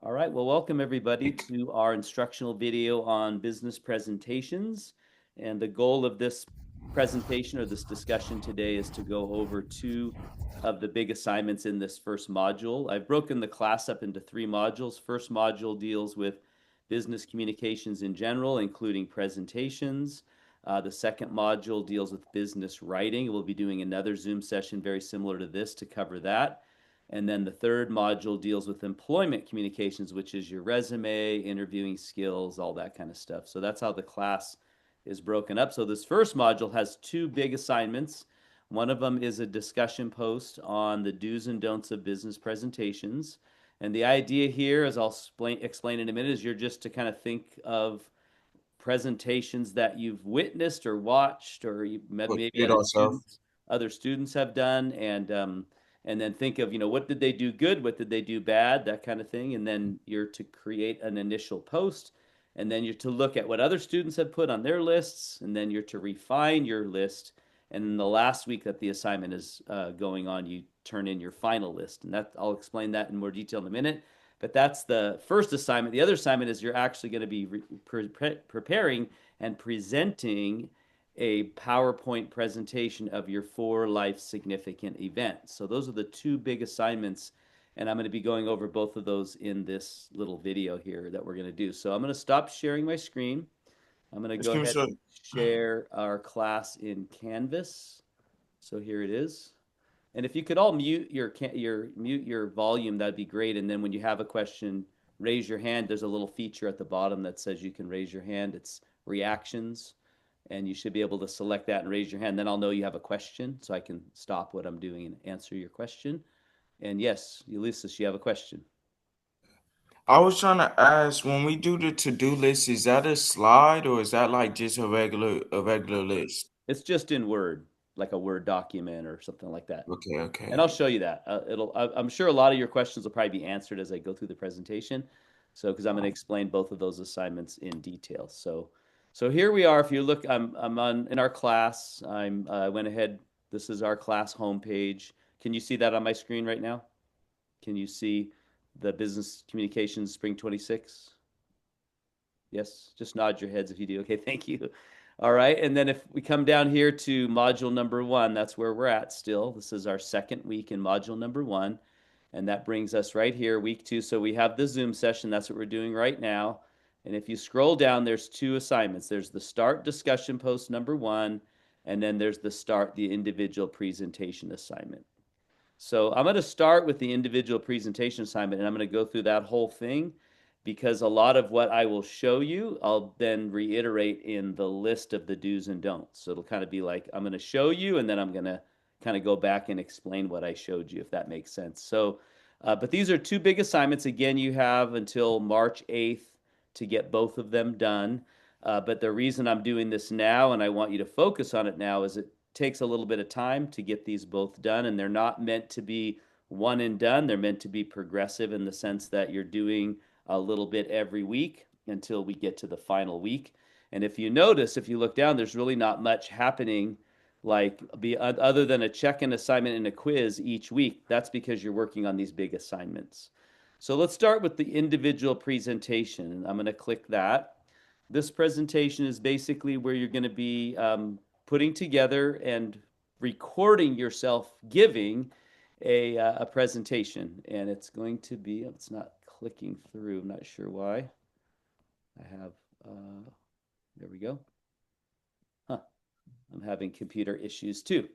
All right, well, welcome everybody to our instructional video on business presentations. And the goal of this presentation or this discussion today is to go over two of the big assignments in this first module. I've broken the class up into three modules. First module deals with business communications in general, including presentations. The second module deals with business writing. We'll be doing another Zoom session very similar to this to cover that. And then the third module deals with employment communications, which is your resume, interviewing skills, all that kind of stuff. So that's how the class is broken up. So this first module has two big assignments. One of them is a discussion post on the do's and don'ts of business presentations. And the idea here, as I'll explain in a minute, is you're just to kind of think of presentations that you've witnessed or watched, or maybe Portrayed ourselves. other students have done, and then think of what did they do good, what did they do bad, that kind of thing, and then you're to create an initial post, and then you're to look at what other students have put on their lists, and then you're to refine your list, and then the last week that the assignment is going on, you turn in your final list, and that I'll explain that in more detail in a minute. But that's the first assignment. The other assignment is you're actually going to be preparing and presenting a PowerPoint presentation of your 4 life significant events. So those are the two big assignments, and I'm going to be going over both of those in this little video here that we're going to do. So I'm going to stop sharing my screen. I'm going to go Excuse me, ahead sir. and share our class in Canvas. So here it is. And if you could all mute your volume, that'd be great. And then when you have a question, raise your hand. There's a little feature at the bottom that says you can raise your hand. It's reactions, and you should be able to select that and raise your hand. Then I'll know you have a question, so I can stop what I'm doing and answer your question. And yes, Ulysses, you have a question. I was trying to ask, when we do the to-do list, is that a slide or is that like just a regular list? It's just in Word, like a Word document or something like that. Okay, And I'll okay. show you that. I'm sure a lot of your questions will probably be answered as I go through the presentation. So, because I'm going to explain both of those assignments in detail. So here we are. If you look, I'm on in our class. I went ahead. This is our class homepage. Can you see that on my screen right now? Can you see the business communications spring 26? Yes, just nod your heads if you do. Okay, thank you. All right, and then if we come down here to module number one, that's where we're at still. This is our second week in module number one, and that brings us right here, week two. So we have the Zoom session. That's what we're doing right now. And if you scroll down, there's two assignments. There's the start discussion post number one, and then there's the individual presentation assignment. So I'm going to start with the individual presentation assignment, and I'm going to go through that whole thing because a lot of what I will show you, I'll then reiterate in the list of the do's and don'ts. So it'll kind of be like I'm going to show you, and then I'm going to kind of go back and explain what I showed you, if that makes sense. So, but these are two big assignments. Again, you have until March 8th to get both of them done. But the reason I'm doing this now, and I want you to focus on it now, is it takes a little bit of time to get these both done, and they're not meant to be one and done. They're meant to be progressive in the sense that you're doing a little bit every week until we get to the final week. And if you notice, if you look down, there's really not much happening other than a check-in assignment and a quiz each week. That's because you're working on these big assignments. So let's start with the individual presentation. I'm going to click that. This presentation is basically where you're going to be putting together and recording yourself giving a presentation. And it's going to be, it's not clicking through. I'm not sure why. I have, there we go. Huh, I'm having computer issues too.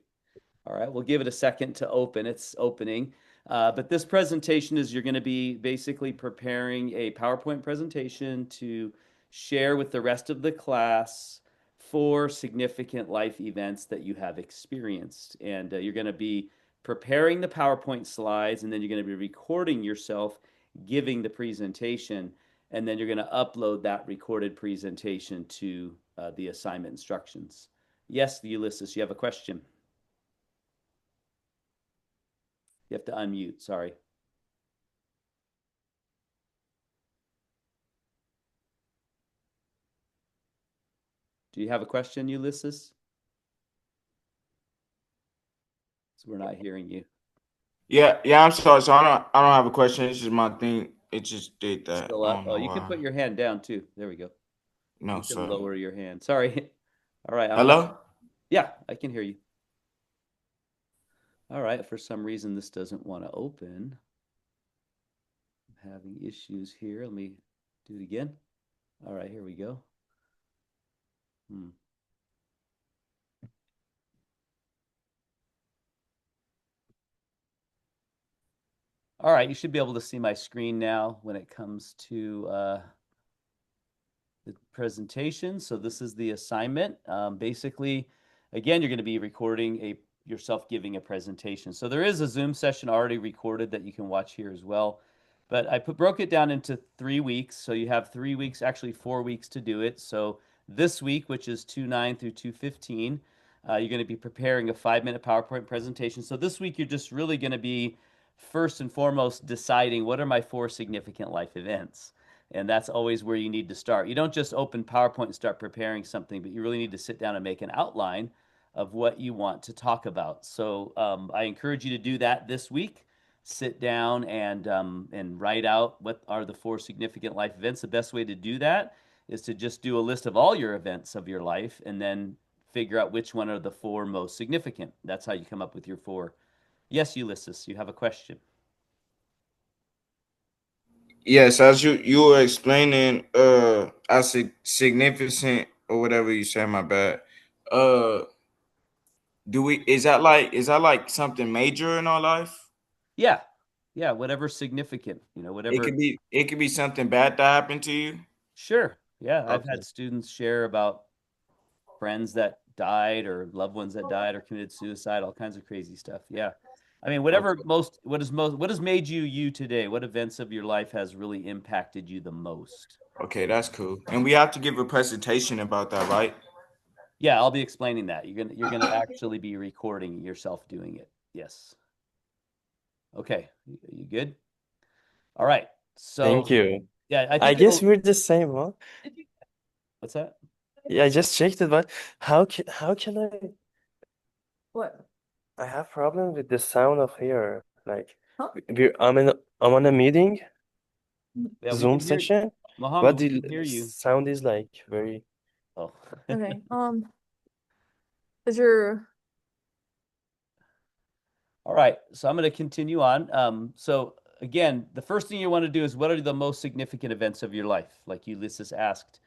All right, we'll give it a second to open. It's opening. But this presentation is you're going to be basically preparing a PowerPoint presentation to share with the rest of the class 4 significant life events that you have experienced. And you're going to be preparing the PowerPoint slides, and then you're going to be recording yourself giving the presentation. And then you're going to upload that recorded presentation to the assignment instructions. Yes, Ulysses, you have a question. You have to unmute. Sorry. Do you have a question, Ulysses? So we're not hearing you. Yeah, I'm sorry. So I don't have a question. This is my thing. it just did that. Still I up? don't Oh, know you can why. put your hand down too. There we go. No, You can sir. lower your hand. Sorry. All right, I'm Hello? yeah, I can hear you. All right, for some reason this doesn't want to open. I'm having issues here. Let me do it again. All right, here we go. Hmm. All right, you should be able to see my screen now when it comes to the presentation. So this is the assignment. Basically, again, you're going to be recording yourself giving a presentation. So there is a Zoom session already recorded that you can watch here as well. But I broke it down into 3 weeks. So you have 3 weeks, actually 4 weeks to do it. So this week, which is 2/9 through 2/15, you're going to be preparing a 5-minute PowerPoint presentation. So this week, you're just really going to be first and foremost deciding what are my 4 significant life events. And that's always where you need to start. You don't just open PowerPoint and start preparing something, but you really need to sit down and make an outline of what you want to talk about. So I encourage you to do that this week. Sit down and write out what are the 4 significant life events. The best way to do that is to just do a list of all your events of your life and then figure out which one are the 4 most significant. That's how you come up with your 4. Yes, Ulysses, you have a question. Yes, as you were explaining, as significant or whatever you say, my bad. Uh, do we is that like something major in our life? Yeah, yeah, whatever's significant, whatever. It could be something bad that happened to you. Sure. Yeah, I've had Okay. students share about friends that died or loved ones that died or committed suicide, all kinds of crazy stuff. Yeah. I mean, Okay. what has made you you today? What events of your life has really impacted you the most? Okay, that's cool. And we have to give a presentation about that, right? Yeah, I'll be explaining that. You're gonna actually be recording yourself doing it. Yes. Okay. You good? All right. Thank So you. yeah, I I think guess it'll we're the same, huh? what's that? Yeah, I just checked it, but how can I? What? I have problem with the sound of here. Like, I'm on a meeting, Yeah, we Zoom can hear you. session, Mohammed, but we the can hear you. sound is like very. Oh. Okay. Is your All right, so I'm going to continue on. So again, the first thing you want to do is what are the most significant events of your life? Like Ulysses asked,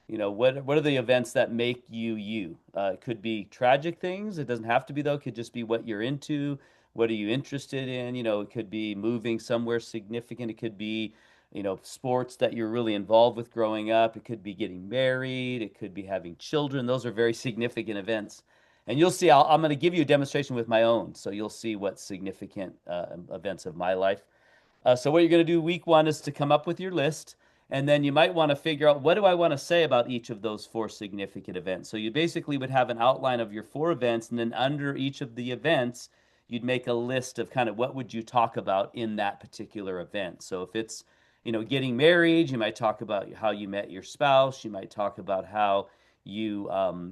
what are the events that make you you? It could be tragic things. It doesn't have to be though. It could just be what you're into. What are you interested in? It could be moving somewhere significant. It could be, sports that you're really involved with growing up. It could be getting married. It could be having children. Those are very significant events. And you'll see, I'm going to give you a demonstration with my own. So you'll see what significant events of my life. So what you're going to do week 1 is to come up with your list, and then you might want to figure out what do I want to say about each of those 4 significant events. So you basically would have an outline of your 4 events, and then under each of the events, you'd make a list of kind of what would you talk about in that particular event. So if it's getting married, you might talk about how you met your spouse. You might talk about how you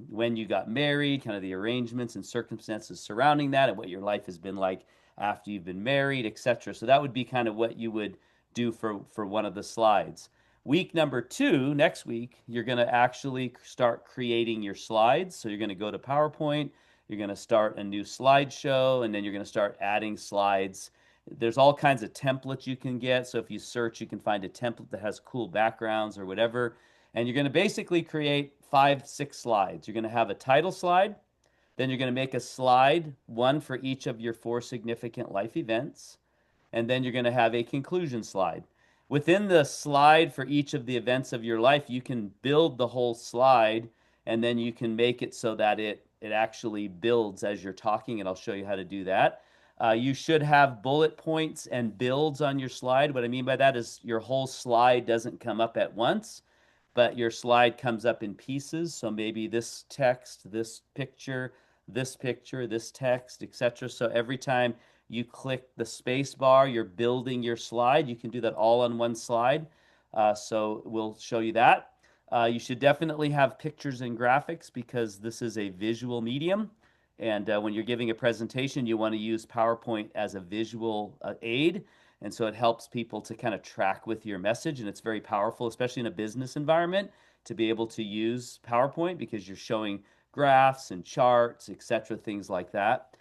when you got married, kind of the arrangements and circumstances surrounding that, and what your life has been like after you've been married, etc. So that would be kind of what you would do for one of the slides. Week number 2, next week, you're going to actually start creating your slides. So you're going to go to PowerPoint, you're going to start a new slideshow, and then you're going to start adding slides. There's all kinds of templates you can get. So if you search, you can find a template that has cool backgrounds or whatever. And you're going to basically create 5, 6 slides. You're going to have a title slide, then you're going to make a slide, one for each of your 4 significant life events. And then you're going to have a conclusion slide. Within the slide for each of the events of your life, you can build the whole slide and then you can make it so that it actually builds as you're talking. And I'll show you how to do that. You should have bullet points and builds on your slide. What I mean by that is your whole slide doesn't come up at once, but your slide comes up in pieces. So maybe this text, this picture, this text, etc. So every time you click the space bar, you're building your slide. You can do that all on one slide. So we'll show you that. You should definitely have pictures and graphics because this is a visual medium. And when you're giving a presentation, you want to use PowerPoint as a visual aid. And so it helps people to kind of track with your message. And it's very powerful, especially in a business environment, to be able to use PowerPoint because you're showing graphs and charts, etc., things like that.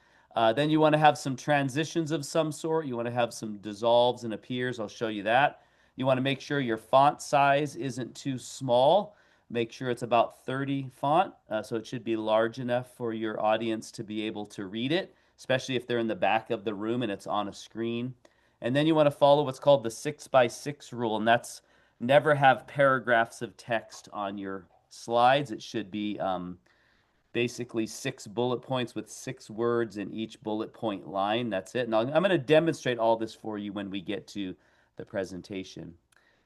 Then you want to have some transitions of some sort. You want to have some dissolves and appears. I'll show you that. You want to make sure your font size isn't too small. Make sure it's about 30 font, so it should be large enough for your audience to be able to read it, especially if they're in the back of the room and it's on a screen. And then you want to follow what's called the 6x6 rule, and that's never have paragraphs of text on your slides. It should be basically 6 bullet points with 6 words in each bullet point line. That's it. And I'm going to demonstrate all this for you when we get to the presentation.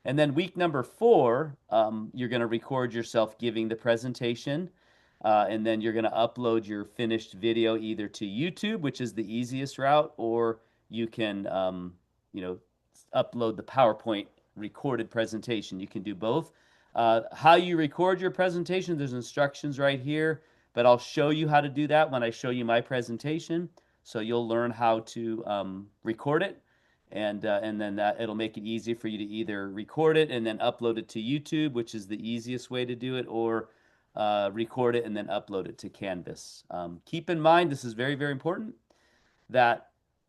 And then week number 4, you're going to record yourself giving the presentation. And then you're going to upload your finished video either to YouTube, which is the easiest route, or you can, upload the PowerPoint recorded presentation. You can do both. How you record your presentation, there's instructions right here, but I'll show you how to do that when I show you my presentation. So you'll learn how to record it, and then that it'll make it easy for you to either record it and then upload it to YouTube, which is the easiest way to do it, or record it and then upload it to Canvas. Keep in mind, this is very, very important, that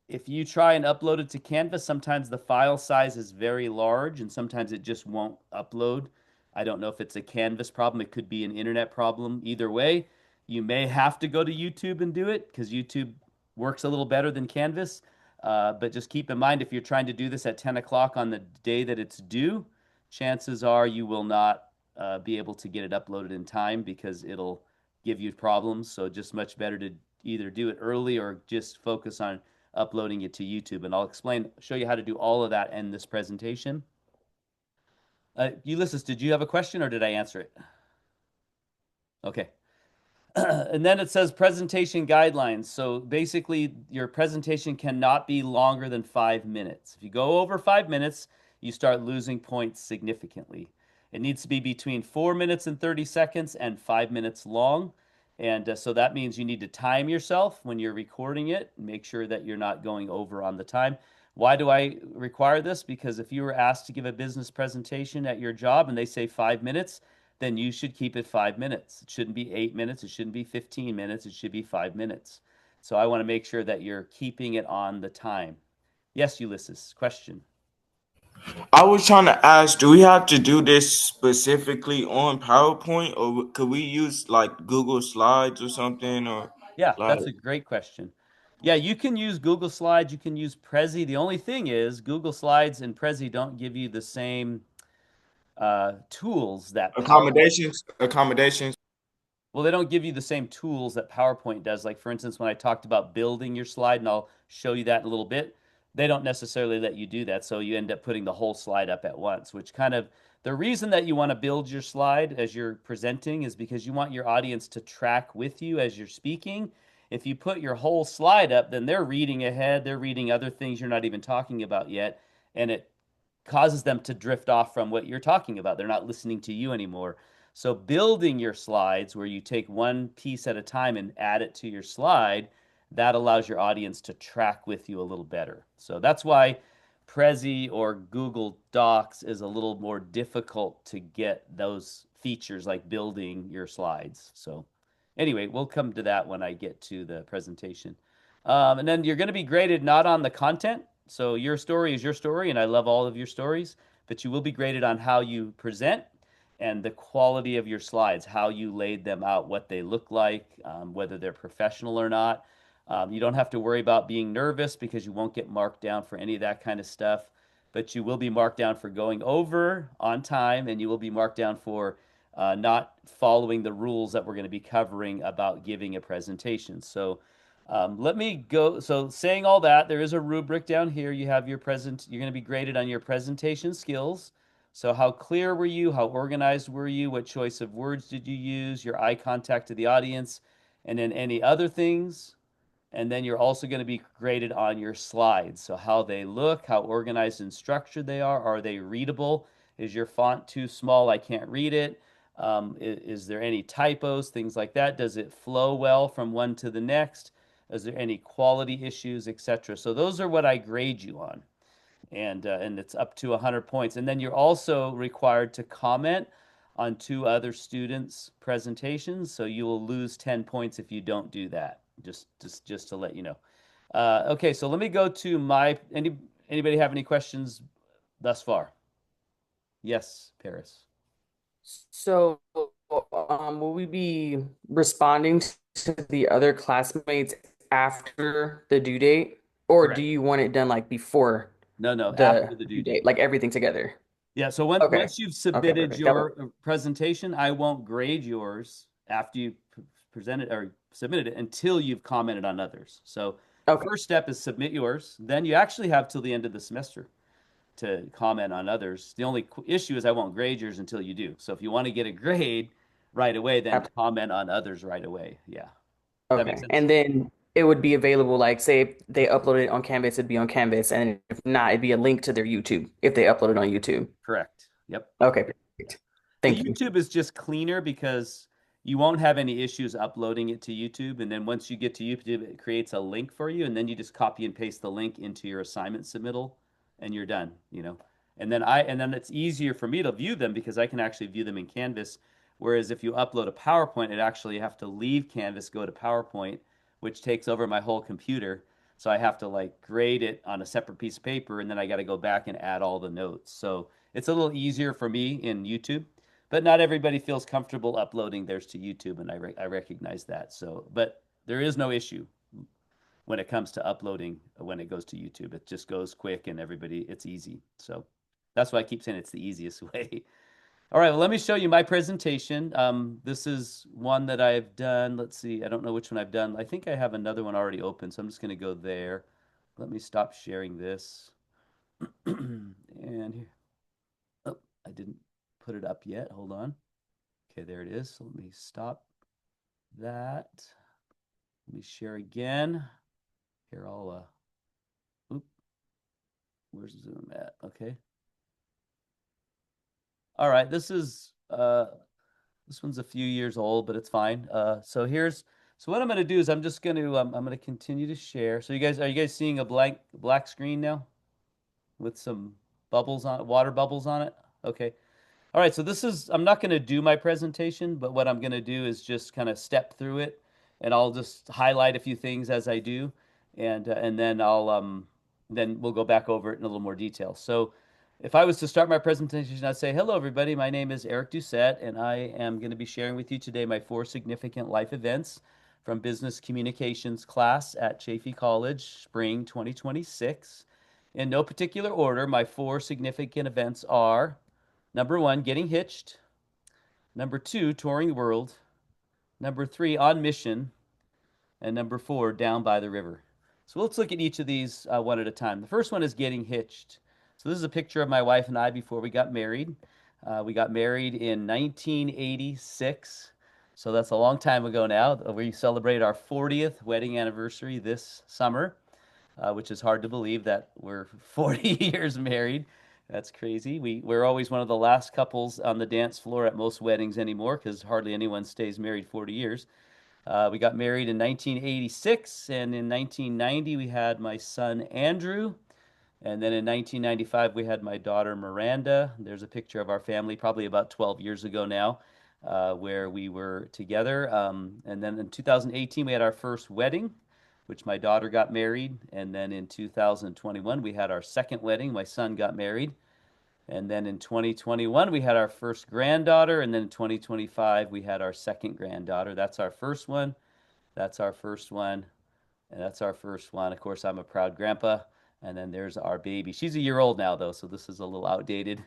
if you try and upload it to Canvas, sometimes the file size is very large and sometimes it just won't upload. I don't know if it's a Canvas problem. It could be an internet problem. Either way, you may have to go to YouTube and do it because YouTube works a little better than Canvas. But just keep in mind, if you're trying to do this at 10 o'clock on the day that it's due, chances are you will not be able to get it uploaded in time because it'll give you problems. So just much better to either do it early or just focus on uploading it to YouTube. And I'll show you how to do all of that in this presentation. Ulysses, did you have a question or did I answer it? Okay. And then it says presentation guidelines. So basically, your presentation cannot be longer than 5 minutes. If you go over 5 minutes, you start losing points significantly. It needs to be between 4 minutes and 30 seconds and 5 minutes long. And so that means you need to time yourself when you're recording it. Make sure that you're not going over on the time. Why do I require this? Because if you were asked to give a business presentation at your job and they say 5 minutes, then you should keep it 5 minutes. It shouldn't be 8 minutes. It shouldn't be 15 minutes. It should be 5 minutes. So I want to make sure that you're keeping it on the time. Yes, Ulysses, question. I was trying to ask, do we have to do this specifically on PowerPoint, or could we use like Google Slides or something, or Yeah, like? that's a great question. Yeah, you can use Google Slides. You can use Prezi. The only thing is Google Slides and Prezi don't give you the same tools that PowerPoint. Accommodations. Well, they don't give you the same tools that PowerPoint does. Like, for instance, when I talked about building your slide, and I'll show you that in a little bit, they don't necessarily let you do that. So you end up putting the whole slide up at once, which kind of the reason that you want to build your slide as you're presenting is because you want your audience to track with you as you're speaking. If you put your whole slide up, then they're reading ahead, they're reading other things you're not even talking about yet, and it causes them to drift off from what you're talking about. They're not listening to you anymore. So building your slides where you take one piece at a time and add it to your slide, that allows your audience to track with you a little better. So that's why Prezi or Google Docs is a little more difficult to get those features like building your slides. So anyway, we'll come to that when I get to the presentation. And then you're going to be graded not on the content. So your story is your story, and I love all of your stories, but you will be graded on how you present and the quality of your slides, how you laid them out, what they look like, whether they're professional or not. You don't have to worry about being nervous because you won't get marked down for any of that kind of stuff, but you will be marked down for going over on time, and you will be marked down for not following the rules that we're going to be covering about giving a presentation. So let me go. So saying all that, there is a rubric down here. You have your present. You're going to be graded on your presentation skills. So how clear were you? How organized were you? What choice of words did you use? Your eye contact to the audience, and then any other things. And then you're also going to be graded on your slides. So how they look, how organized and structured they are. Are they readable? Is your font too small? I can't read it. Is there any typos, things like that? Does it flow well from one to the next? Is there any quality issues, etc.? So those are what I grade you on. and it's up to 100 points. And then you're also required to comment on two other students' presentations, so you will lose 10 points if you don't do that. Just to let you know. Okay, so let me go to anybody have any questions thus far? Yes, Paris. So, will we be responding to the other classmates after the due date, or do Correct. you want it done like before No, after the the due due date, date. like everything together? Yeah, so Okay. once you've Okay, submitted perfect. That your works. presentation, I won't grade yours after you presented or submitted it until you've commented on others. So the Okay. first step is submit yours. Then you actually have till the end of the semester to comment on others. The only issue is I won't grade yours until you do. So if you want to get a grade right away, then comment on others right away. Yeah. Does that make Okay. sense? And then it would be available, like, say if they upload it on Canvas, it'd be on Canvas, and if not, it'd be a link to their YouTube if they upload it on YouTube. Correct. Yep. Okay, perfect. The Thank you. YouTube is just cleaner because you won't have any issues uploading it to YouTube. And then once you get to YouTube, it creates a link for you. And then you just copy and paste the link into your assignment submittal and you're done, you know. And then it's easier for me to view them because I can actually view them in Canvas. Whereas if you upload a PowerPoint, it actually you have to leave Canvas, go to PowerPoint, which takes over my whole computer. So I have to like grade it on a separate piece of paper and then I got to go back and add all the notes. So it's a little easier for me in YouTube, but not everybody feels comfortable uploading theirs to YouTube, and I recognize that. So, but there is no issue when it comes to uploading when it goes to YouTube. It just goes quick, and it's easy. So that's why I keep saying it's the easiest way. All right, well, let me show you my presentation. This is one that I've done. Let's see, I don't know which one I've done. I think I have another one already open, so I'm just going to go there. Let me stop sharing this. And here, oh, I didn't put it up yet. Hold on. Okay, there it is. So let me stop that. Let me share again. Here, where's Zoom at? Okay. All right, this one's a few years old, but it's fine. So what I'm gonna do is I'm gonna continue to share. So are you guys seeing a black screen now with some water bubbles on it? Okay. All right, so I'm not going to do my presentation, but what I'm going to do is just kind of step through it and I'll just highlight a few things as I do. And then we'll go back over it in a little more detail. So if I was to start my presentation, I'd say, hello, everybody. My name is Eric Doucette, and I am going to be sharing with you today my 4 significant life events from business communications class at Chaffey College, spring 2026. In no particular order, my 4 significant events are: number 1, getting hitched. Number 2, touring the world. Number 3, on mission. And number 4, down by the river. So let's look at each of these one at a time. The first one is getting hitched. So this is a picture of my wife and I before we got married. We got married in 1986. So that's a long time ago now. We celebrate our 40th wedding anniversary this summer, which is hard to believe that we're 40 years married. That's crazy. We're always one of the last couples on the dance floor at most weddings anymore because hardly anyone stays married 40 years. We got married in 1986, and in 1990 we had my son Andrew, and then in 1995 we had my daughter Miranda. There's a picture of our family, probably about 12 years ago now, where we were together. And then in 2018 we had our first wedding, which my daughter got married, and then in 2021 we had our second wedding. My son got married. And then in 2021, we had our first granddaughter. And then in 2025, we had our second granddaughter. That's our first one. That's our first one. And that's our first one. Of course, I'm a proud grandpa. And then there's our baby. She's a year old now, though, so this is a little outdated.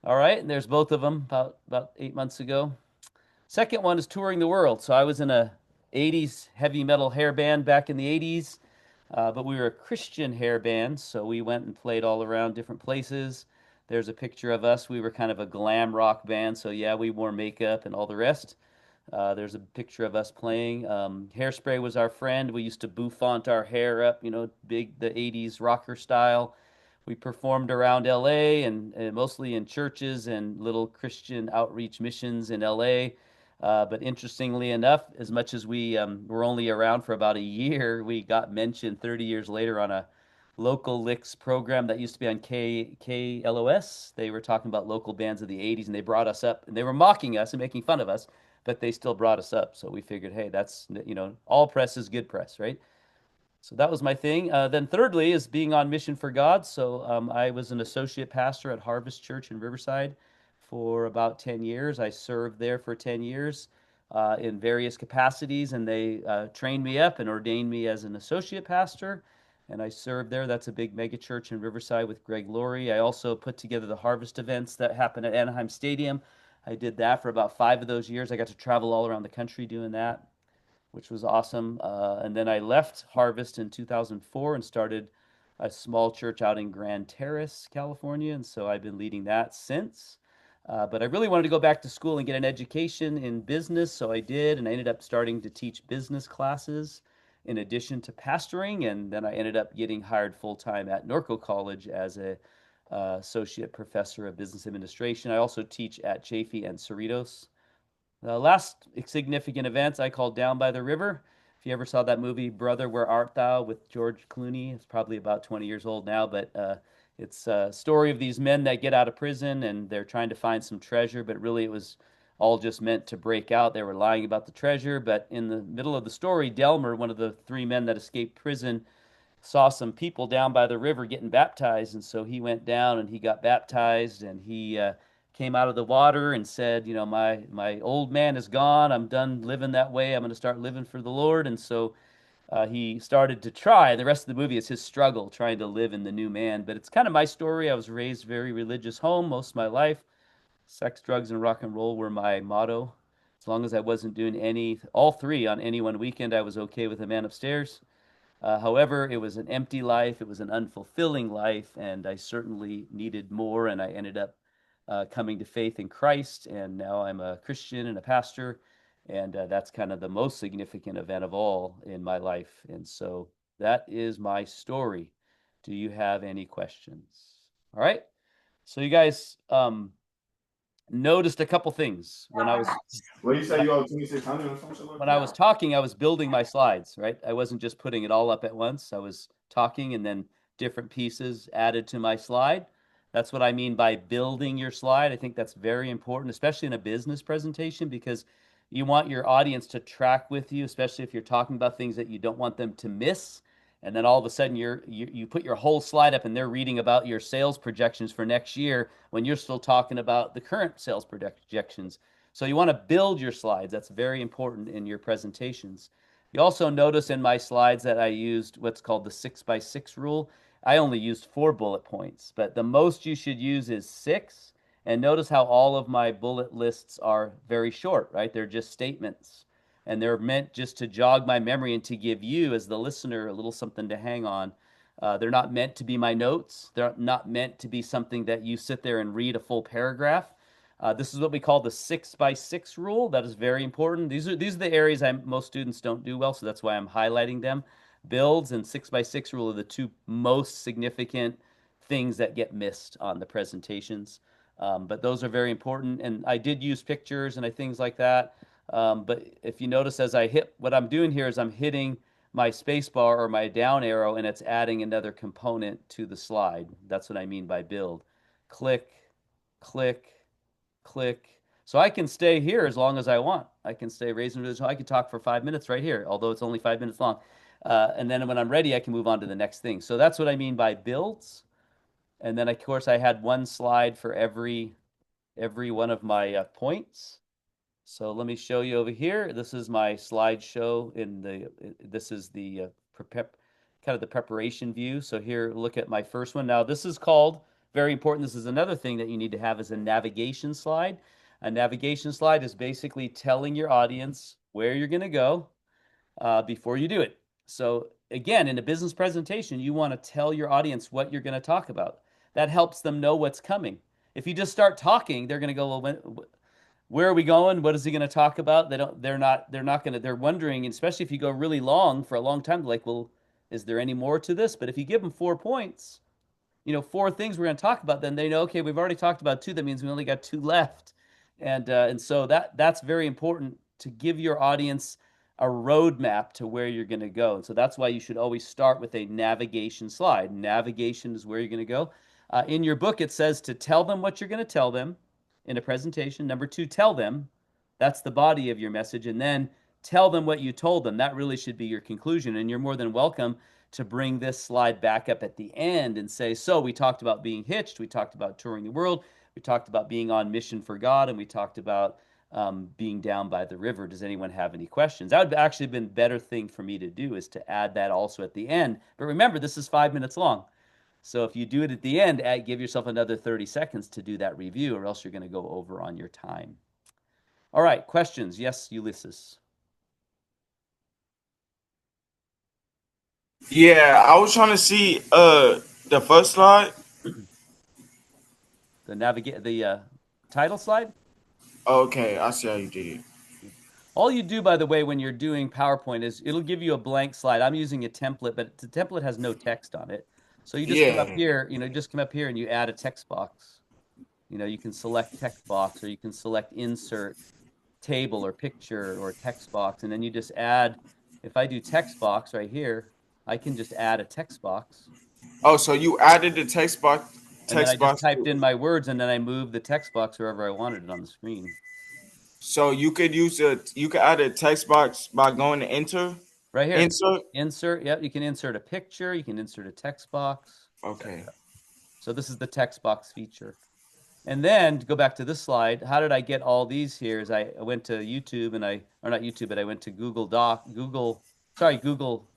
All right, and there's both of them about 8 months ago. Second one is touring the world. So I was in a 80s heavy metal hair band back in the 80s, but we were a Christian hair band, so we went and played all around different places. There's a picture of us. We were kind of a glam rock band, so yeah, we wore makeup and all the rest. There's a picture of us playing. Hairspray was our friend. We used to bouffant our hair up, the 80s rocker style. We performed around LA and mostly in churches and little Christian outreach missions in LA. But interestingly enough, as much as we were only around for about a year, we got mentioned 30 years later on a local licks program that used to be on KLOS. They were talking about local bands of the 80s, and they brought us up, and they were mocking us and making fun of us, but they still brought us up. So we figured, hey, that's, all press is good press, right? So that was my thing. Then thirdly is being on mission for God. So I was an associate pastor at Harvest Church in Riverside for about 10 years. I served there for 10 years in various capacities, and they trained me up and ordained me as an associate pastor. And I served there. That's a big mega church in Riverside with Greg Laurie. I also put together the harvest events that happen at Anaheim Stadium. I did that for about 5 of those years. I got to travel all around the country doing that, which was awesome. And then I left Harvest in 2004 and started a small church out in Grand Terrace, California. And so I've been leading that since. But I really wanted to go back to school and get an education in business. So I did. And I ended up starting to teach business classes in addition to pastoring. And then I ended up getting hired full time at Norco College as a associate professor of business administration. I also teach at Chaffey and Cerritos. The last significant events I called Down by the River. If you ever saw that movie, Brother, Where Art Thou, with George Clooney, it's probably about 20 years old now, but it's a story of these men that get out of prison and they're trying to find some treasure, but really it was all just meant to break out. They were lying about the treasure, but in the middle of the story, Delmer, one of the 3 men that escaped prison, saw some people down by the river getting baptized, and so he went down and he got baptized, and he came out of the water and said, my old man is gone. I'm done living that way. I'm going to start living for the Lord. And so he started to try. The rest of the movie is his struggle trying to live in the new man. But it's kind of my story. I was raised very religious home most of my life. Sex, drugs, and rock and roll were my motto. As long as I wasn't doing all 3 on any one weekend, I was okay with a man upstairs. However, it was an empty life, it was an unfulfilling life, and I certainly needed more. And I ended up coming to faith in Christ, and now I'm a Christian and a pastor, and that's kind of the most significant event of all in my life. And so that is my story. Do you have any questions? All right. So you guys noticed a couple things when I was What you say you owe 2,600 or something like when I was talking, I was building my slides, right? I wasn't just putting it all up at once. I was talking and then different pieces added to my slide. That's what I mean by building your slide. I think that's very important, especially in a business presentation, because you want your audience to track with you, especially if you're talking about things that you don't want them to miss. And then all of a sudden you put your whole slide up and they're reading about your sales projections for next year when you're still talking about the current sales projections. So you want to build your slides. That's very important in your presentations. You also notice in my slides that I used what's called the 6x6 rule. I only used 4 bullet points, but the most you should use is 6. And notice how all of my bullet lists are very short, right? They're just statements. And they're meant just to jog my memory and to give you, as the listener, a little something to hang on. They're not meant to be my notes. They're not meant to be something that you sit there and read a full paragraph. This is what we call the 6x6 rule. That is very important. These are the areas most students don't do well, so that's why I'm highlighting them. Builds and 6x6 rule are the 2 most significant things that get missed on the presentations. But those are very important. And I did use pictures and things like that. But if you notice, as I hit, what I'm doing here is I'm hitting my space bar or my down arrow, and it's adding another component to the slide. That's what I mean by build. Click, click, click. So I can stay here as long as I want. I can stay raising religion. I could talk for 5 minutes right here, although it's only 5 minutes long. And then when I'm ready, I can move on to the next thing. So that's what I mean by builds. And then of course I had one slide for every one of my points. So let me show you over here. This is my slideshow this is the kind of the preparation view. So here, look at my first one. Now this is called, very important, this is another thing that you need to have, is a navigation slide. A navigation slide is basically telling your audience where you're going to go before you do it. So again, in a business presentation, you want to tell your audience what you're going to talk about. That helps them know what's coming. If you just start talking, they're going to go, well, where are we going? What is he going to talk about? They're wondering, especially if you go really long for a long time, like, well, is there any more to this? But if you give them 4 points, 4 things we're going to talk about, then they know, okay, we've already talked about 2. That means we only got 2 left. And so that's very important, to give your audience a roadmap to where you're going to go. And so that's why you should always start with a navigation slide. Navigation is where you're going to go. In your book, it says to tell them what you're going to tell them in a presentation. Number 2, tell them. That's the body of your message. And then tell them what you told them. That really should be your conclusion. And you're more than welcome to bring this slide back up at the end and say, so we talked about being hitched. We talked about touring the world. We talked about being on mission for God. And we talked about being down by the river. Does anyone have any questions? That would actually have been a better thing for me to do, is to add that also at the end. But remember, this is 5 minutes long. So if you do it at the end, give yourself another 30 seconds to do that review, or else you're going to go over on your time. All right, questions? Yes, Ulysses. Yeah, I was trying to see the first slide. The title slide? Okay, I see how you did it. All you do, by the way, when you're doing PowerPoint is it'll give you a blank slide. I'm using a template, but the template has no text on it. So you just come up here, just come up here and you add a text box. You can select text box, or you can select insert table or picture or text box, and then you just add. If I do text box right here, I can just add a text box. Oh, so you added the text box. And then I just typed in my words, and then I moved the text box wherever I wanted it on the screen. So you could add a text box by going to enter. Right here. Insert. Yep, you can insert a picture. You can insert a text box. Okay. So this is the text box feature. And then to go back to this slide, how did I get all these here? Is I went to YouTube and I went to Google.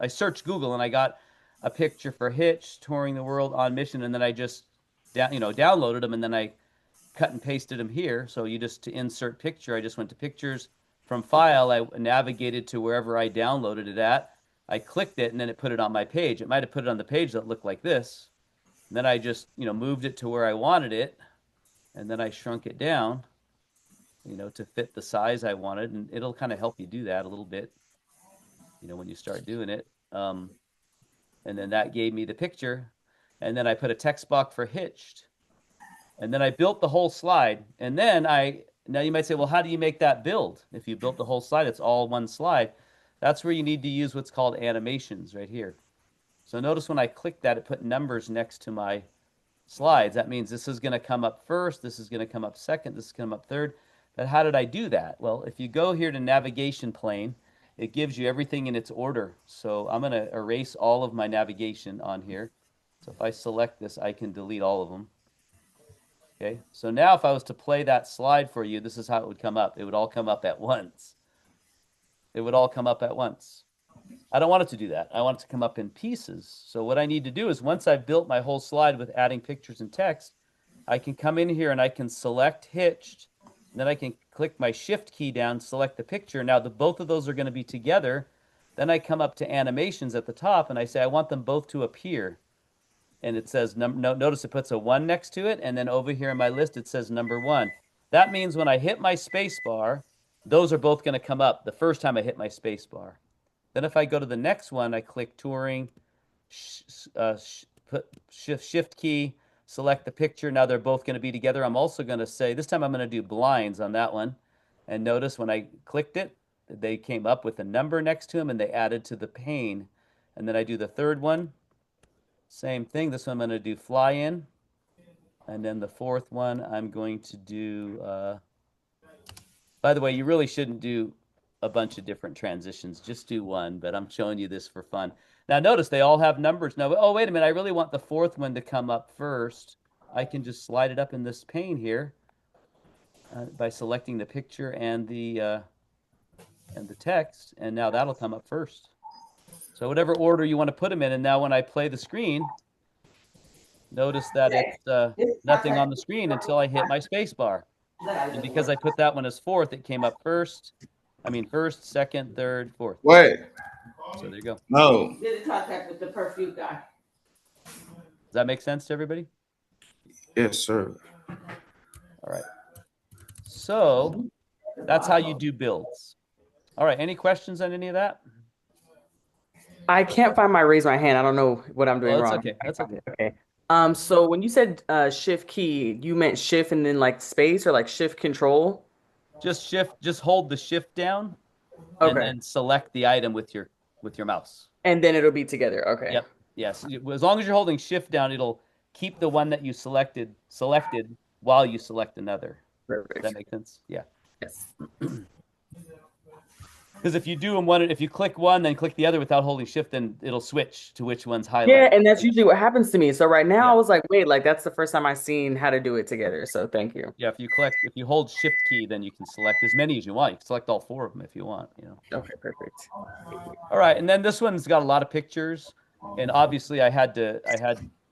I searched Google and I got a picture for Hitch, touring the world on mission. And then I just, downloaded them, and then I cut and pasted them here. So to insert picture, I just went to pictures. From file, I navigated to wherever I downloaded it at. I clicked it, and then it put it on my page. It might have put it on the page that looked like this. And then I just, moved it to where I wanted it. And then I shrunk it down, to fit the size I wanted. And it'll kind of help you do that a little bit, when you start doing it. And then that gave me the picture. And then I put a text box for hitched. And then I built the whole slide. And then now you might say, well, how do you make that build? If you built the whole slide, it's all one slide. That's where you need to use what's called animations right here. So notice when I clicked that, it put numbers next to my slides. That means this is going to come up first, this is going to come up second, this is going to come up third. But how did I do that? Well, if you go here to navigation plane, it gives you everything in its order. So I'm going to erase all of my navigation on here. So if I select this, I can delete all of them. Okay, so now if I was to play that slide for you, this is how it would come up. It would all come up at once. It would all come up at once. I don't want it to do that. I want it to come up in pieces. So what I need to do is, once I've built my whole slide with adding pictures and text, I can come in here and I can select hitched. And then I can click my shift key down, select the picture. Now both of those are going to be together. Then I come up to animations at the top and I say I want them both to appear. And it says, notice it puts a 1 next to it. And then over here in my list, it says number 1. That means when I hit my space bar, those are both going to come up the first time I hit my space bar. Then if I go to the next one, I click touring, put shift key, select the picture. Now they're both going to be together. I'm also going to say, this time I'm going to do blinds on that one. And notice when I clicked it, they came up with a number next to them and they added to the pane. And then I do the third one. Same thing. This one I'm going to do fly in. And then the fourth one I'm going to do, by the way, you really shouldn't do a bunch of different transitions. Just do one, but I'm showing you this for fun. Now notice they all have numbers. Now, oh, wait a minute. I really want the fourth one to come up first. I can just slide it up in this pane here by selecting the picture and the text. And now that'll come up first. So whatever order you want to put them in. And now when I play the screen, notice that it's nothing on the screen until I hit my space bar. And because I put that one as fourth, it came up first. First, second, third, fourth. Wait. So there you go. No. Did contact with the perfume guy. Does that make sense to everybody? Yes, sir. All right. So that's how you do builds. All right. Any questions on any of that? I can't find my raise my hand. I don't know what I'm doing wrong. Okay. That's okay. Okay. So when you said shift key, you meant shift and then like space, or like shift control? Just hold the shift down and Okay. then select the item with your mouse. And then it'll be together. Okay. Yep. Yes. As long as you're holding shift down, it'll keep the one that you selected while you select another. Does that Perfect. make sense? Yeah. Yes. Because if you do them one, if you click one, then click the other without holding shift, then it'll switch to which one's highlighted. Yeah, and that's usually what happens to me. So right now Yeah. I was like, wait, like that's the first time I've seen how to do it together. So thank you. Yeah, if you hold shift key, then you can select as many as you want. You can select all 4 of them if you want, you know. Okay, perfect. All right, and then this one's got a lot of pictures, and obviously I had to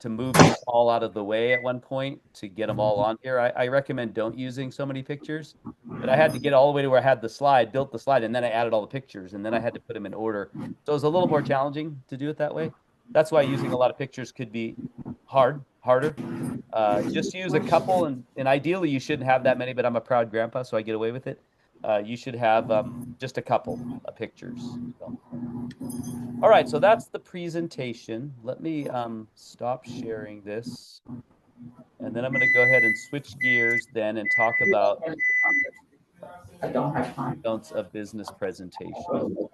move these all out of the way at one point to get them all on here. I recommend don't using so many pictures, but I had to get all the way to where I had the slide, built the slide, and then I added all the pictures, and then I had to put them in order. So it was a little more challenging to do it that way. That's why using a lot of pictures could be harder. Just use a couple, and ideally you shouldn't have that many, but I'm a proud grandpa, so I get away with it. You should have just a couple of pictures. So. All right, so that's the presentation. Let me stop sharing this, and then I'm going to go ahead and switch gears then and talk about I don't have time. don'ts of business presentation. All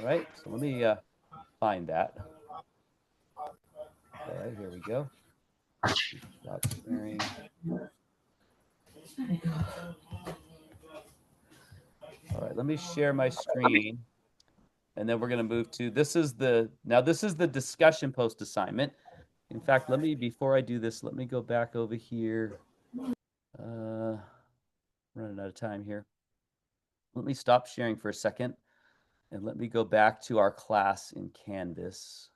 right, so let me find that. All right, here we go. Stop sharing. All right, let me share my screen, and then we're going to move to this is the discussion post assignment. In fact, before I do this, let me go back over here. Running out of time here. Let me stop sharing for a second, and let me go back to our class in Canvas.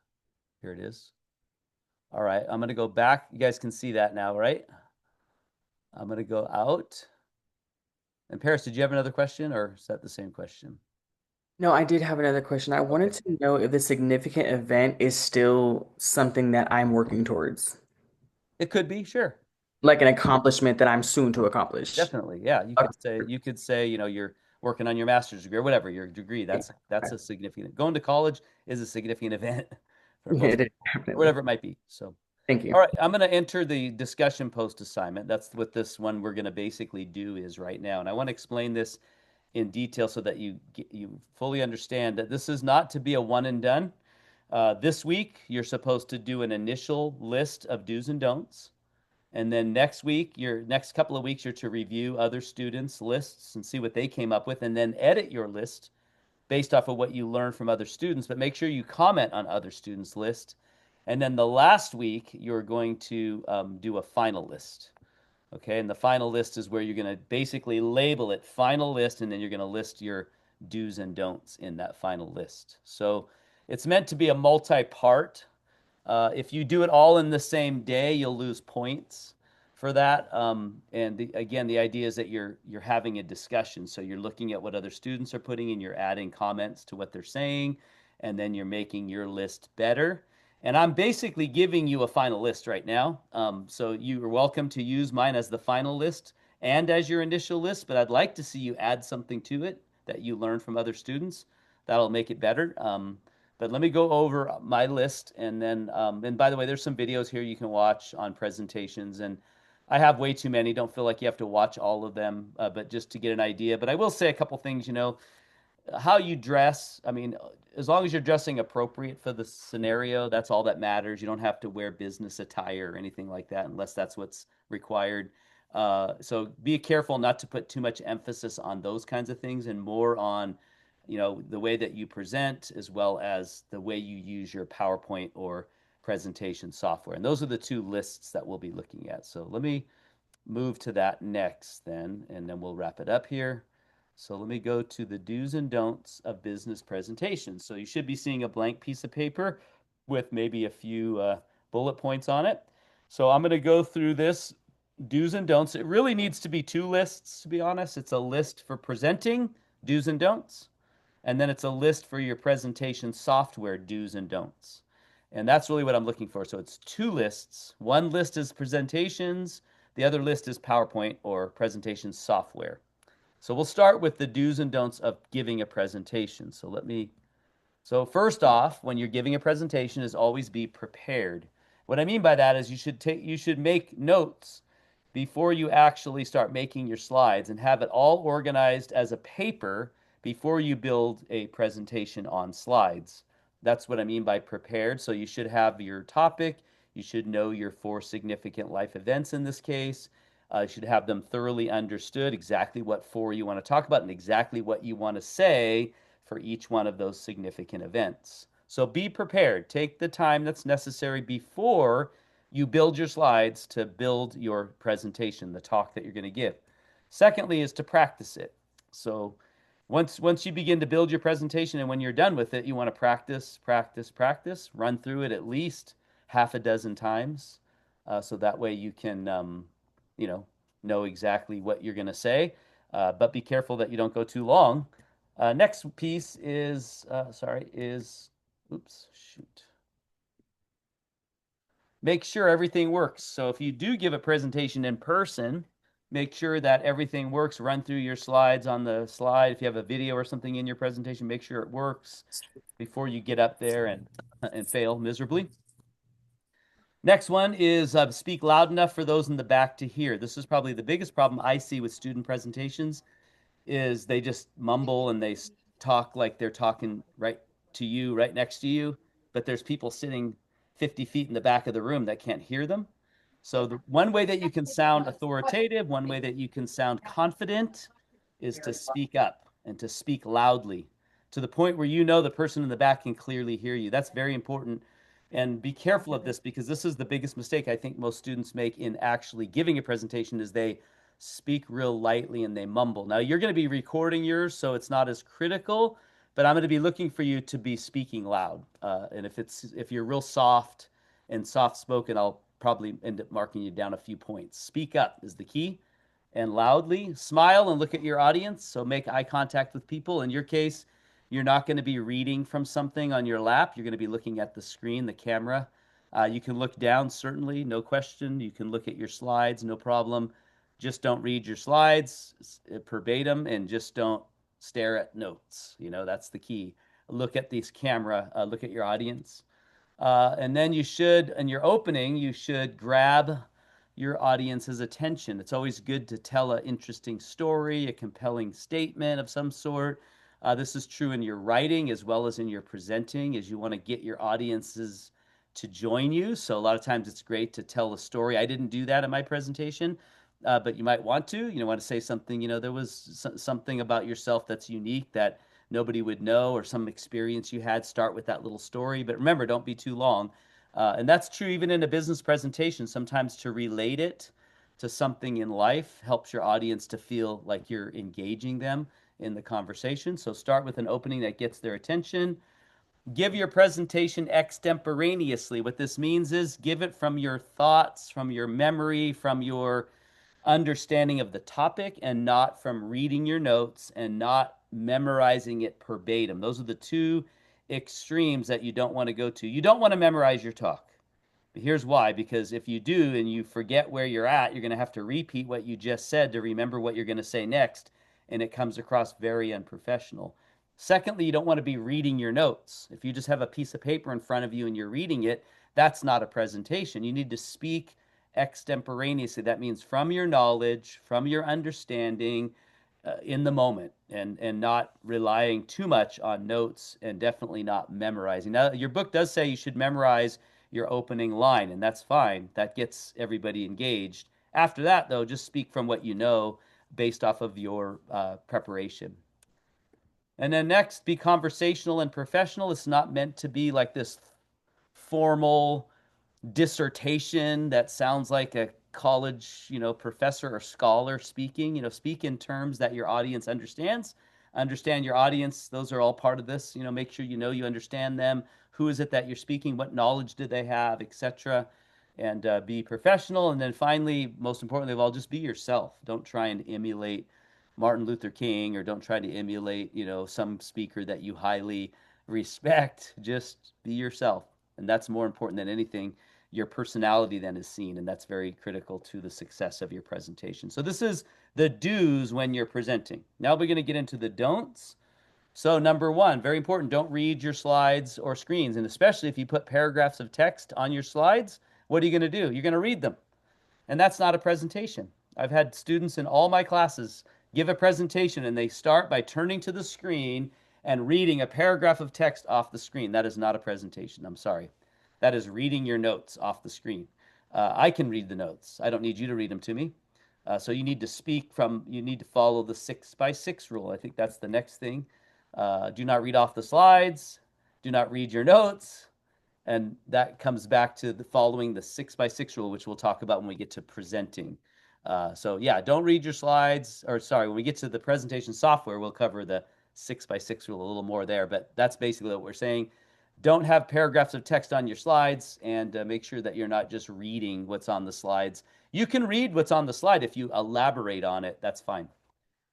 Here it is. All right, I'm going to go back. You guys can see that now, right? I'm going to go out. And Paris, did you have another question, or is that the same question? No, I did have another question. I wanted to know if the significant event is still something that I'm working towards, It could be, sure. like an accomplishment that I'm soon to accomplish. Definitely, yeah. You could say, you know, you're working on your master's degree or whatever your degree. That's a significant. Going to college is a significant event for Yeah, most it is, people, or definitely. whatever it might be. So, Thank you. all right, I'm going to enter the discussion post assignment. That's what this one we're going to basically do is right now, and I want to explain this in detail so that you fully understand that this is not to be a one and done. This week, you're supposed to do an initial list of do's and don'ts. And then next week, your next couple of weeks, you're to review other students' lists and see what they came up with, and then edit your list based off of what you learn from other students. But make sure you comment on other students' list. And then the last week, you're going to do a final list. Okay, and the final list is where you're going to basically label it final list, and then you're going to list your do's and don'ts in that final list. So it's meant to be a multi-part. If you do it all in the same day, you'll lose points for that. Again, the idea is that you're having a discussion. So you're looking at what other students are putting in, you're adding comments to what they're saying, and then you're making your list better. And I'm basically giving you a final list right now. So you are welcome to use mine as the final list and as your initial list, but I'd like to see you add something to it that you learned from other students. That'll make it better. But let me go over my list, and then and by the way, there's some videos here you can watch on presentations, and I have way too many. Don't feel like you have to watch all of them, but just to get an idea. But I will say a couple things. You know, how you dress. I mean, as long as you're dressing appropriate for the scenario, that's all that matters. You don't have to wear business attire or anything like that unless that's what's required. So be careful not to put too much emphasis on those kinds of things and more on, you know, the way that you present as well as the way you use your PowerPoint or presentation software. And those are the two lists that we'll be looking at. So let me move to that next then, and then we'll wrap it up here. So let me go to the do's and don'ts of business presentations. So you should be seeing a blank piece of paper with maybe a few bullet points on it. So I'm going to go through this do's and don'ts. It really needs to be two lists, to be honest. It's a list for presenting do's and don'ts, and then it's a list for your presentation software do's and don'ts. And that's really what I'm looking for. So it's two lists. One list is presentations, the other list is PowerPoint or presentation software. So we'll start with the do's and don'ts of giving a presentation. So first off, when you're giving a presentation is always be prepared. What I mean by that is you should make notes before you actually start making your slides and have it all organized as a paper before you build a presentation on slides. That's what I mean by prepared. So you should have your topic. You should know your 4 significant life events in this case. You should have them thoroughly understood, exactly what 4 you want to talk about and exactly what you want to say for each one of those significant events. So be prepared. Take the time that's necessary before you build your slides to build your presentation, the talk that you're going to give. Secondly, is to practice it. So once you begin to build your presentation and when you're done with it, you want to practice, practice, practice, run through it at least half a dozen times. So that way you can, you know exactly what you're going to say. But be careful that you don't go too long. Next piece is, oops, shoot. Make sure everything works. So if you do give a presentation in person, make sure that everything works. Run through your slides on the slide. If you have a video or something in your presentation, make sure it works before you get up there and fail miserably. Next one is speak loud enough for those in the back to hear. This is probably the biggest problem I see with student presentations is they just mumble and they talk like they're talking right to you, right next to you, but there's people sitting 50 feet in the back of the room that can't hear them. So the one way that you can sound authoritative, one way that you can sound confident is to speak up and to speak loudly to the point where you know the person in the back can clearly hear you. That's very important. And be careful of this because this is the biggest mistake I think most students make in actually giving a presentation is they speak real lightly and they mumble. Now you're going to be recording yours, so it's not as critical, but I'm going to be looking for you to be speaking loud. And if you're real soft and soft spoken, I'll probably end up marking you down a few points. Speak up is the key and loudly. Smile and look at your audience. So make eye contact with people. In your case, you're not going to be reading from something on your lap. You're going to be looking at the screen, the camera. You can look down, certainly, no question. You can look at your slides, no problem. Just don't read your slides verbatim and just don't stare at notes. You know, that's the key. Look at this camera, look at your audience. And then you should, in your opening, you should grab your audience's attention. It's always good to tell an interesting story, a compelling statement of some sort. This is true in your writing as well as in your presenting, as you want to get your audiences to join you. So a lot of times it's great to tell a story. I didn't do that in my presentation, but you might want to. You know, want to say something. You know, there was something about yourself that's unique that nobody would know, or some experience you had. Start with that little story, but remember, don't be too long. And that's true even in a business presentation. Sometimes to relate it to something in life helps your audience to feel like you're engaging them in the conversation. So start with an opening that gets their attention. Give your presentation extemporaneously. What this means is give it from your thoughts, from your memory, from your understanding of the topic, and not from reading your notes and not memorizing it verbatim. Those are the two extremes that you don't want to go to. You don't want to memorize your talk. But here's why, because if you do and you forget where you're at, you're going to have to repeat what you just said to remember what you're going to say next, and it comes across very unprofessional. Secondly, you don't want to be reading your notes. If you just have a piece of paper in front of you and you're reading it, that's not a presentation. You need to speak extemporaneously. That means from your knowledge, from your understanding, in the moment, and not relying too much on notes, and definitely not memorizing. Now, your book does say you should memorize your opening line, and that's fine. That gets everybody engaged. After that, though, just speak from what you know based off of your preparation. And then next, be conversational and professional. It's not meant to be like this formal dissertation that sounds like a college, professor or scholar speaking. Speak in terms that your audience understands. Understand your audience. Those are all part of this. Make sure you understand them. Who is it that you're speaking? What knowledge do they have, etc. And be professional. And then finally, most importantly of all, just be yourself. Don't try and emulate Martin Luther King, or don't try to emulate, some speaker that you highly respect. Just be yourself. And that's more important than anything. Your personality then is seen, and that's very critical to the success of your presentation. So this is the do's when you're presenting. Now we're going to get into the don'ts. So number one, very important, don't read your slides or screens. And especially if you put paragraphs of text on your slides, what are you going to do? You're going to read them. And that's not a presentation. I've had students in all my classes give a presentation and they start by turning to the screen and reading a paragraph of text off the screen, that is not a presentation. I'm sorry. That is reading your notes off the screen. I can read the notes. I don't need you to read them to me. So you need to follow the 6x6 rule. I think that's the next thing. Do not read off the slides. Do not read your notes. And that comes back to following the 6x6 rule, which we'll talk about when we get to presenting. So yeah, don't read your slides, or sorry, when we get to the presentation software, we'll cover the 6x6 rule a little more there, but that's basically what we're saying. Don't have paragraphs of text on your slides, and make sure that you're not just reading what's on the slides. You can read what's on the slide if you elaborate on it, that's fine.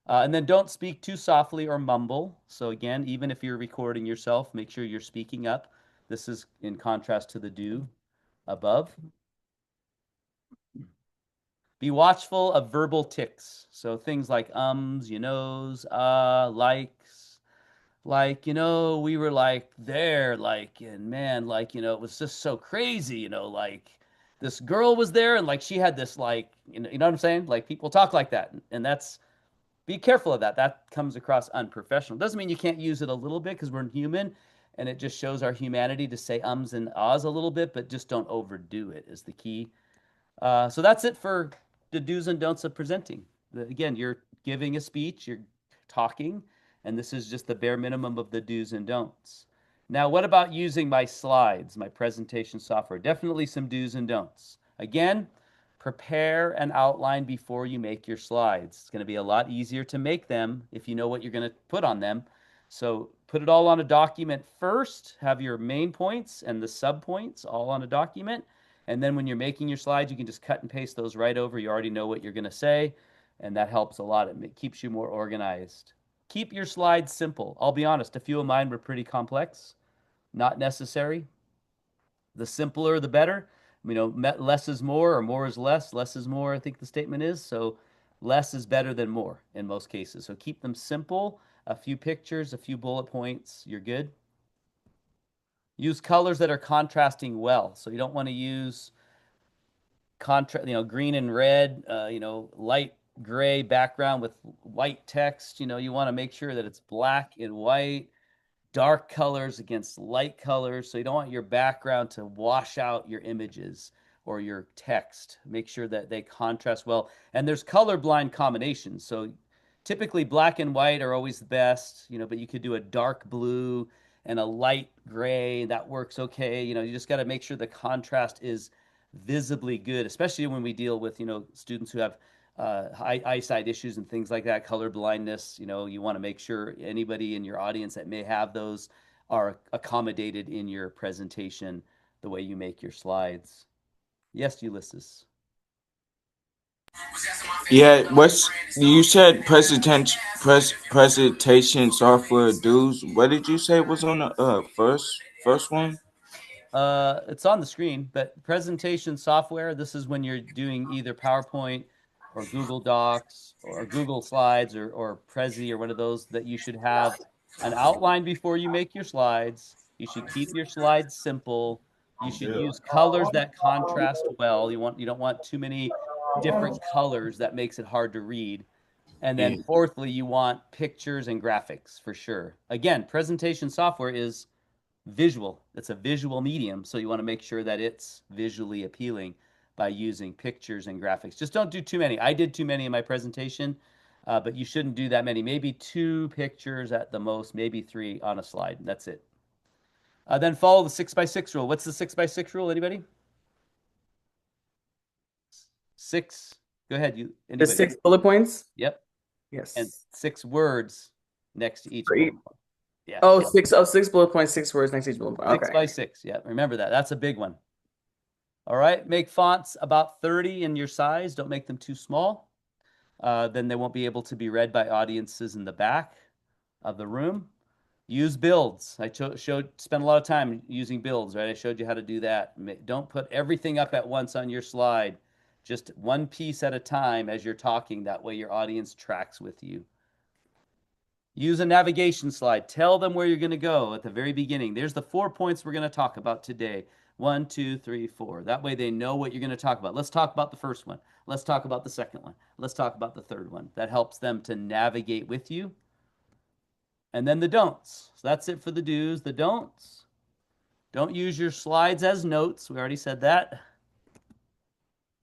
And then don't speak too softly or mumble. So again, even if you're recording yourself, make sure you're speaking up. This is in contrast to the do above. Be watchful of verbal tics. So things like ums, likes, like, we were like there, like, and man, like, it was just so crazy, like this girl was there and like she had this like, you know what I'm saying? Like people talk like that. And be careful of that. That comes across unprofessional. Doesn't mean you can't use it a little bit because we're human and it just shows our humanity to say ums and ahs a little bit, but just don't overdo it is the key. So that's it for the do's and don'ts of presenting. Again, you're giving a speech, you're talking, and this is just the bare minimum of the do's and don'ts. Now, what about using my slides, my presentation software? Definitely some do's and don'ts. Again, prepare an outline before you make your slides. It's going to be a lot easier to make them if you know what you're going to put on them. So put it all on a document first, have your main points and the subpoints all on a document. And then when you're making your slides, you can just cut and paste those right over. You already know what you're going to say, and that helps a lot. It keeps you more organized. Keep your slides simple. I'll be honest, a few of mine were pretty complex, not necessary. The simpler, the better. Less is more or more is less. Less is more, I think the statement is. So less is better than more in most cases. So keep them simple, a few pictures, a few bullet points. You're good. Use colors that are contrasting well. So you don't want to use green and red, light gray background with white text. You want to make sure that it's black and white, dark colors against light colors. So you don't want your background to wash out your images or your text. Make sure that they contrast well. And there's colorblind combinations. So typically black and white are always the best, but you could do a dark blue and a light gray. That works okay. You just got to make sure the contrast is visibly good, especially when we deal with, students who have eyesight issues and things like that, color blindness. You want to make sure anybody in your audience that may have those are accommodated in your presentation, the way you make your slides. Yes, Ulysses. Yeah, what's you said presentation software dues. What did you say was on the first one? It's on the screen, but presentation software, this is when you're doing either PowerPoint or Google Docs or Google Slides or Prezi or one of those, that you should have an outline before you make your slides. You should keep your slides simple. You should use colors that contrast well. You don't want too many different colors that makes it hard to read. And then fourthly, you want pictures and graphics for sure. Again, presentation software is visual. It's a visual medium, so you want to make sure that it's visually appealing by using pictures and graphics. Just don't do too many. I did too many in my presentation, but you shouldn't do that many. Maybe 2 pictures at the most, maybe 3 on a slide. That's it. Then follow the 6x6 rule. What's the 6x6 rule? Anybody? 6. Go ahead. Anybody? The 6 bullet points? Yep. Yes. And 6 words next to each For bullet point. Yeah. Oh, 6 bullet points, 6 words next to each bullet point. Okay. 6x6. Yeah, remember that. That's a big one. All right, make fonts about 30 in your size. Don't make them too small. Then they won't be able to be read by audiences in the back of the room. Use builds. I spent a lot of time using builds, right? I showed you how to do that. Don't put everything up at once on your slide. Just one piece at a time as you're talking. That way your audience tracks with you. Use a navigation slide. Tell them where you're going to go at the very beginning. There's the 4 points we're going to talk about today. 1, 2, 3, 4. That way they know what you're going to talk about. Let's talk about the first one. Let's talk about the second one. Let's talk about the third one. That helps them to navigate with you. And then the don'ts. So that's it for the do's. The don'ts. Don't use your slides as notes. We already said that.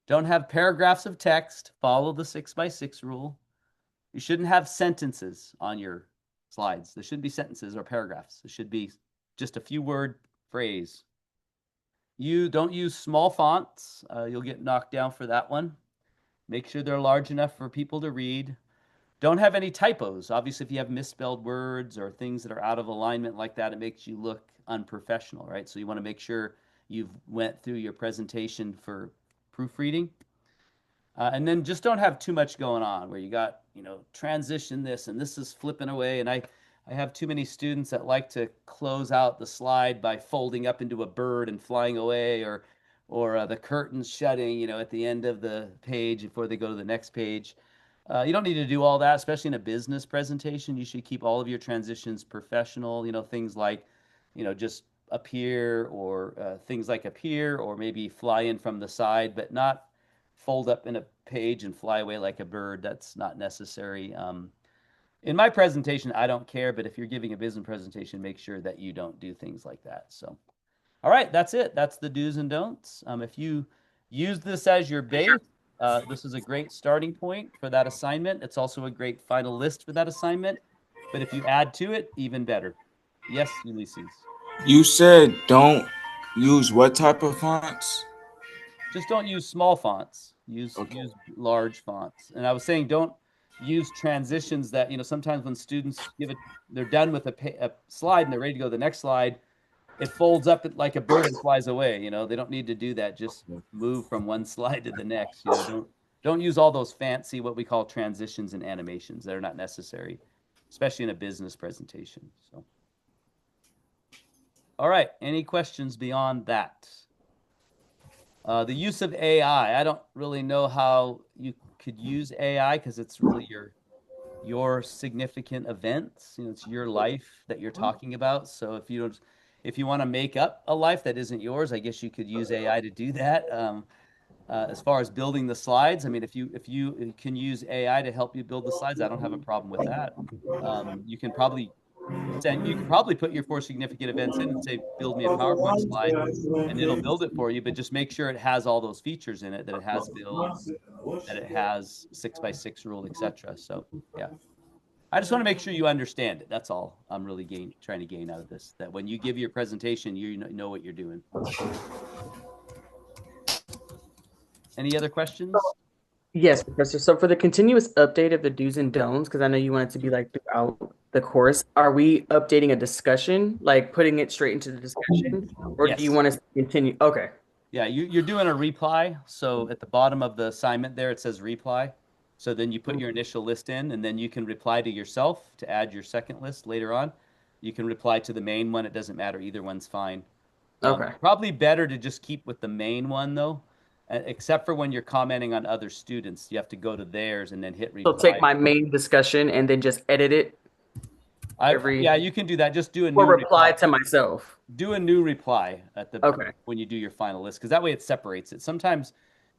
Don't have paragraphs of text. Follow the 6x6 rule. You shouldn't have sentences on your slides. There shouldn't be sentences or paragraphs. It should be just a few word phrase. You don't use small fonts. You'll get knocked down for that one. Make sure they're large enough for people to read. Don't have any typos. Obviously, if you have misspelled words or things that are out of alignment like that, it makes you look unprofessional, right? So you want to make sure you've went through your presentation for proofreading. And then just don't have too much going on where you got, transition this and this is flipping away. And I have too many students that like to close out the slide by folding up into a bird and flying away, or the curtains shutting, at the end of the page before they go to the next page. You don't need to do all that, especially in a business presentation. You should keep all of your transitions professional, things like, just appear, or things like appear, or maybe fly in from the side, but not fold up in a page and fly away like a bird. That's not necessary. In my presentation, I don't care, but if you're giving a business presentation, make sure that you don't do things like that. So, all right, that's it. That's the do's and don'ts. If you use this as your base, this is a great starting point for that assignment. It's also a great final list for that assignment. But if you add to it, even better. Yes, Ulysses. You said don't use what type of fonts? Just don't use small fonts. Use Okay. use large fonts. And I was saying don't use transitions that, sometimes when students they're done with a slide and they're ready to go to the next slide, it folds up like a bird and flies away. They don't need to do that. Just move from one slide to the next. Don't use all those fancy, what we call transitions and animations. They're not necessary, especially in a business presentation. So, all right. Any questions beyond that? The use of AI. I don't really know how you could use AI because it's really your significant events. It's your life that you're talking about. So if you want to make up a life that isn't yours, I guess you could use AI to do that. As far as building the slides, I mean, if you can use AI to help you build the slides, I don't have a problem with that. You can probably put your 4 significant events in and say, build me a PowerPoint slide, and it'll build it for you. But just make sure it has all those features in it, that it has builds, that it has 6x6 rule, etc. So yeah. I just want to make sure you understand it. That's all I'm really trying to gain out of this. That when you give your presentation, you know what you're doing. Any other questions? Yes, Professor. So for the continuous update of the do's and don'ts, because I know you want it to be like throughout the course, are we updating a discussion, like putting it straight into the discussion, or do you Yes. want us to continue? Okay. Yeah, you're doing a reply. So at the bottom of the assignment there, it says reply. So then you put your initial list in, and then you can reply to yourself to add your second list later on. You can reply to the main one. It doesn't matter. Either one's fine. Okay. Probably better to just keep with the main one, though, except for when you're commenting on other students. You have to go to theirs and then hit So reply. take my main discussion and then just edit it Yeah, you can do that. Just do a or new reply to myself. Do a new reply at the Okay. when you do your final list, because that way it separates it. Sometimes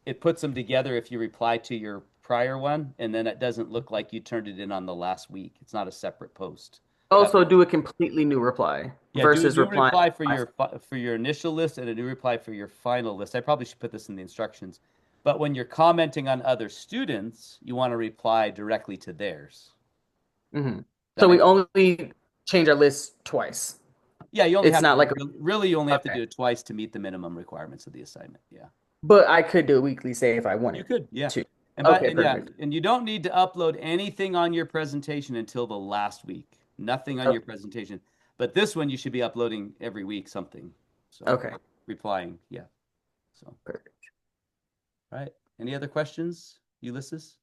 it puts them together if you reply to your prior one, and then it doesn't look like you turned it in on the last week. It's not a separate post. Also, do a completely new reply versus do a new replying. reply for your initial list and a new reply for your final list. I probably should put this in the instructions. But when you're commenting on other students, you want to reply directly to theirs. Mm-hmm. So we only change our list twice. Yeah, you only it's have not to, like really you only have to do it twice to meet the minimum requirements of the assignment. Yeah. But I could do it weekly, say if I wanted. You could, yeah. To. And you don't need to upload anything on your presentation until the last week. Nothing on your presentation. But this one you should be uploading every week something. So replying, yeah. So perfect. All right. Any other questions, Ulysses?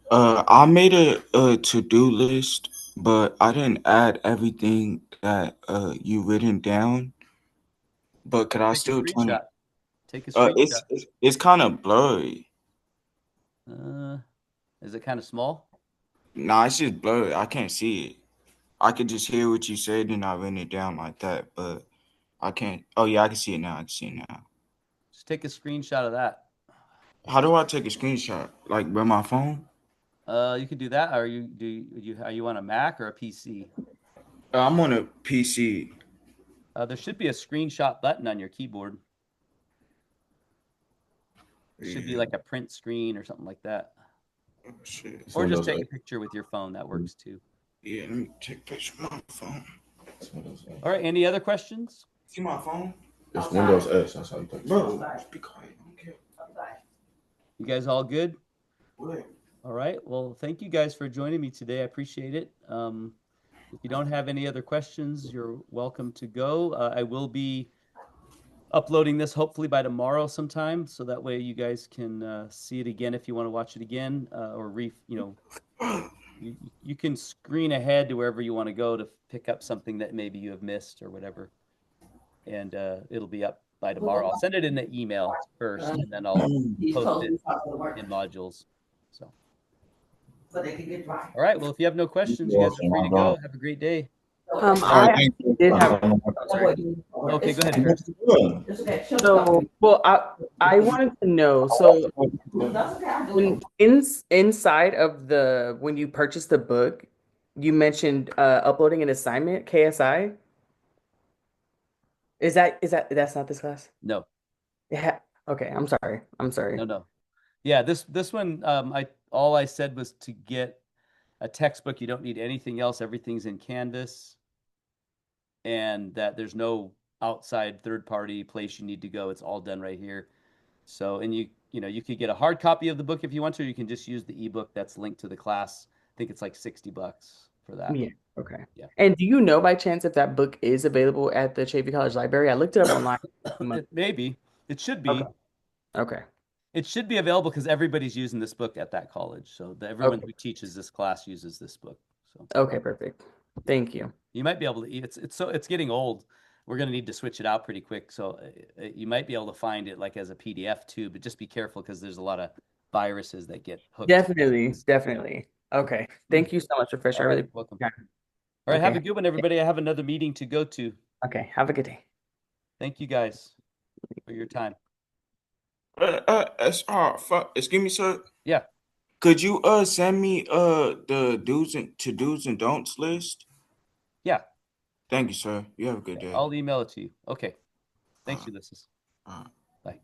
I made a to-do list, but I didn't add everything that you written down. But could I still turn it? Take a screenshot. It's kind of blurry. Is it kind of small? Nah, it's just blurry. I can't see it. I could just hear what you said and I written it down like that, but I can't. Oh yeah, I can see it now. I can see it now. Just take a screenshot of that. How do I take a screenshot? Like with my phone? You could do that, or are you on a Mac or a PC? I'm on a PC. There should be a screenshot button on your keyboard. It should be Yeah. like a print screen or something like that. Oh, shit. Or just take a picture with your phone. That works too. Yeah, let me take a picture of my phone. All right. Any other questions? See my phone? It's Windows S. That's how you take it. Bro, just be quiet. I don't care. You guys all good? What? All right. Well, thank you guys for joining me today. I appreciate it. If you don't have any other questions, you're welcome to go. I will be uploading this hopefully by tomorrow sometime, so that way you guys can see it again if you want to watch it again, or you can screen ahead to wherever you want to go to pick up something that maybe you have missed or whatever, and it'll be up by tomorrow. I'll send it in the email first, and then I'll post it in modules. So they can get dry. All right. Well, if you have no questions, you guys are free to go. Have a great day. I did have. Sorry. Okay, go ahead, Chris. It's okay. So, well, I wanted to know. So, That's okay. I'll do it. inside of when you purchased the book, you mentioned uploading an assignment, KSI. That's not this class? No. Yeah. Okay. I'm sorry. I'm sorry. No. Yeah, this one, all I said was to get a textbook. You don't need anything else. Everything's in Canvas, and that there's no outside third-party place you need to go. It's all done right here. So, and you could get a hard copy of the book if you want to. Or you can just use the ebook that's linked to the class. I think it's like $60 for that. Yeah. Okay. Yeah. And do you know by chance if that book is available at the Chaffey College Library? I looked it up online. Maybe it should be. Okay. It should be available because everybody's using this book at that college. So everyone who teaches this class uses this book. So okay, perfect. Thank you. You might be able to. It's getting old. We're going to need to switch it out pretty quick. So you might be able to find it like as a PDF too, but just be careful because there's a lot of viruses that get hooked. Definitely. Okay. Thank you so much, Professor. I really welcome. Yeah. All right. Have a good one, everybody. I have another meeting to go to. Okay. Have a good day. Thank you guys for your time. Excuse me, sir. Yeah. Could you send me the do's and don'ts list? Yeah. Thank you, sir. You have a good day. I'll email it to you. Okay. Thanks, Ulysses. Bye.